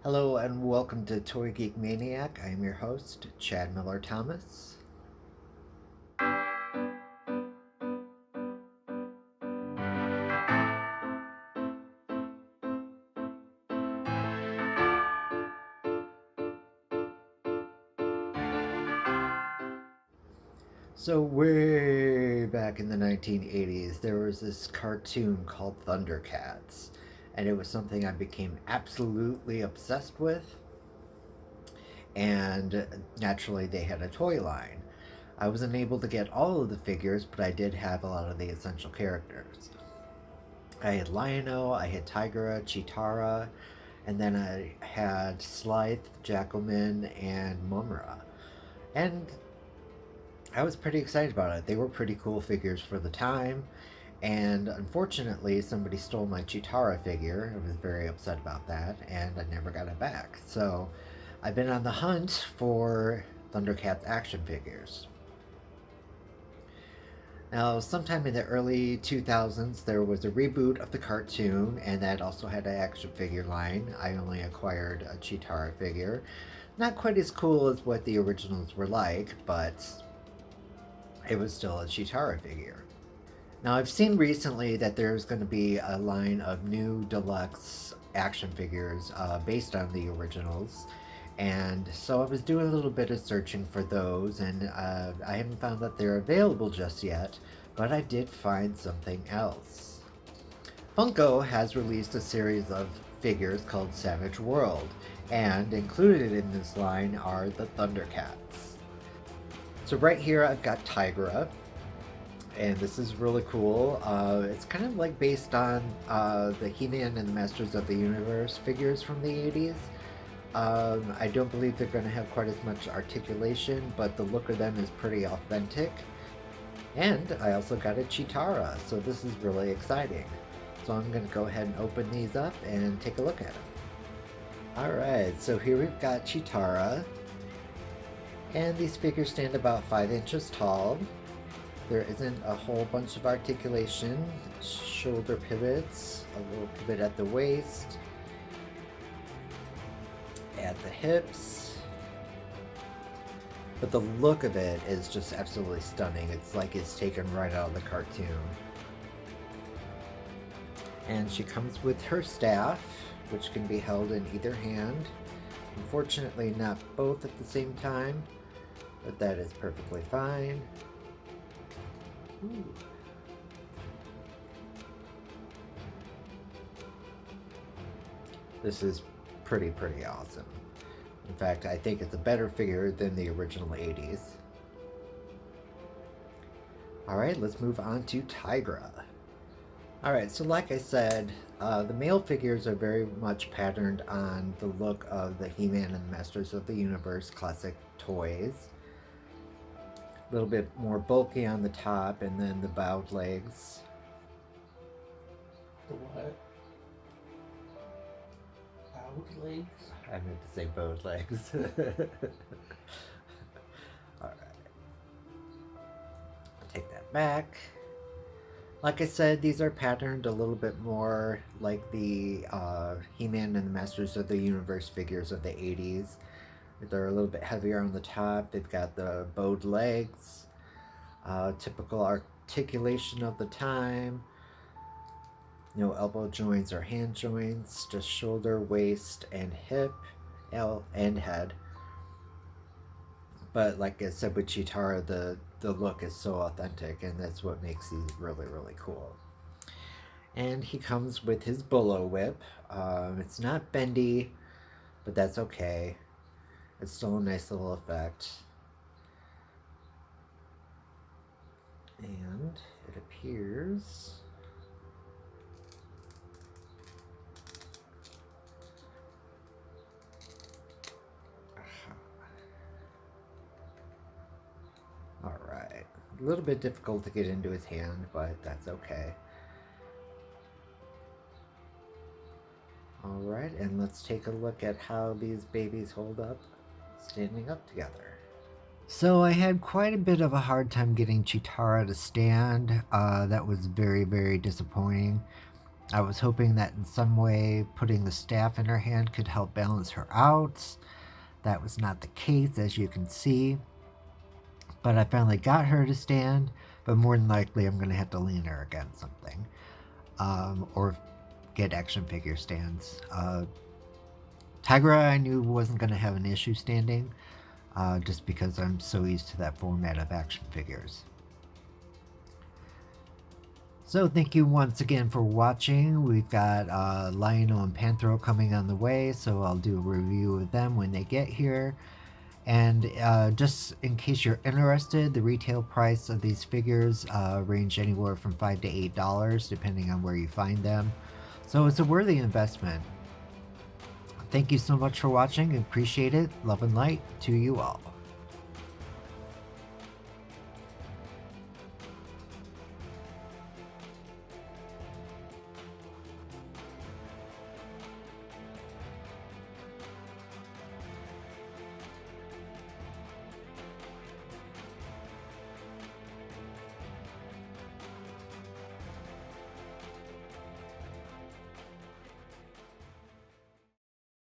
Hello and welcome to Toy Geek Maniac. I am your host, Chad Miller Thomas. So, way back in the 1980s, there was this cartoon called ThunderCats, and it was something I became absolutely obsessed with. And naturally, they had a toy line. I wasn't able to get all of the figures, but I did have a lot of the essential characters. I had Lion-O, I had Tygra, Cheetara, and then I had Slyth, Jackalman, and Mumm-Ra. And I was pretty excited about it. They were pretty cool figures for the time. And unfortunately, somebody stole my Cheetara figure. I was very upset about that, and I never got it back. So I've been on the hunt for ThunderCats action figures. Now, sometime in the early 2000s, there was a reboot of the cartoon, and that also had an action figure line. I only acquired a Cheetara figure. Not quite as cool as what the originals were like, but it was still a Cheetara figure. Now, I've seen recently that there's going to be a line of new deluxe action figures based on the originals. And so I was doing a little bit of searching for those, and I haven't found that they're available just yet, but I did find something else. Funko has released a series of figures called Savage World, and included in this line are the ThunderCats. So right here I've got Tygra, and this is really cool. It's kind of like based on the He-Man and the Masters of the Universe figures from the 80s. I don't believe they're going to have quite as much articulation, but the look of them is pretty authentic. And I also got a Cheetara, so this is really exciting. So I'm going to go ahead and open these up and take a look at them. Alright, so here we've got Cheetara. And these figures stand about 5 inches tall. There isn't a whole bunch of articulation. Shoulder pivots, a little pivot at the waist, at the hips. But the look of it is just absolutely stunning. It's like it's taken right out of the cartoon. And she comes with her staff, which can be held in either hand. Unfortunately, not both at the same time, but that is perfectly fine. Ooh. This is pretty awesome. In fact, I think it's a better figure than the original 80s. Alright, let's move on to Tygra. Alright, so like I said, the male figures are very much patterned on the look of the He-Man and the Masters of the Universe classic toys. A little bit more bulky on the top, and then the bowed legs. The what? Bowed legs? I meant to say bowed legs. Alright. Take that back. Like I said, these are patterned a little bit more like the He-Man and the Masters of the Universe figures of the 80s. They're a little bit heavier on the top. They've got the bowed legs, typical articulation of the time. No elbow joints or hand joints, just shoulder, waist, and hip, and head. But like I said with Cheetara, the look is so authentic, and that's what makes these really cool. And he comes with his Bolo Whip. It's not bendy, but that's okay. It's still a nice little effect. And it appears... Alright. A little bit difficult to get into his hand, but that's okay. Alright, and let's take a look at how these babies hold up standing up together. So I had quite a bit of a hard time getting Cheetara to stand. That was very disappointing. I was hoping that in some way putting the staff in her hand could help balance her out. That was not the case, as you can see. But I finally got her to stand, but more than likely I'm going to have to lean her against something. Or get action figure stands. Tygra I knew wasn't going to have an issue standing, just because I'm so used to that format of action figures. So thank you once again for watching. We've got Lionel and Panthro coming on the way, so I'll do a review of them when they get here. And just in case you're interested, the retail price of these figures range anywhere from $5 to $8, depending on where you find them. So it's a worthy investment. Thank you so much for watching. Appreciate it. Love and light to you all.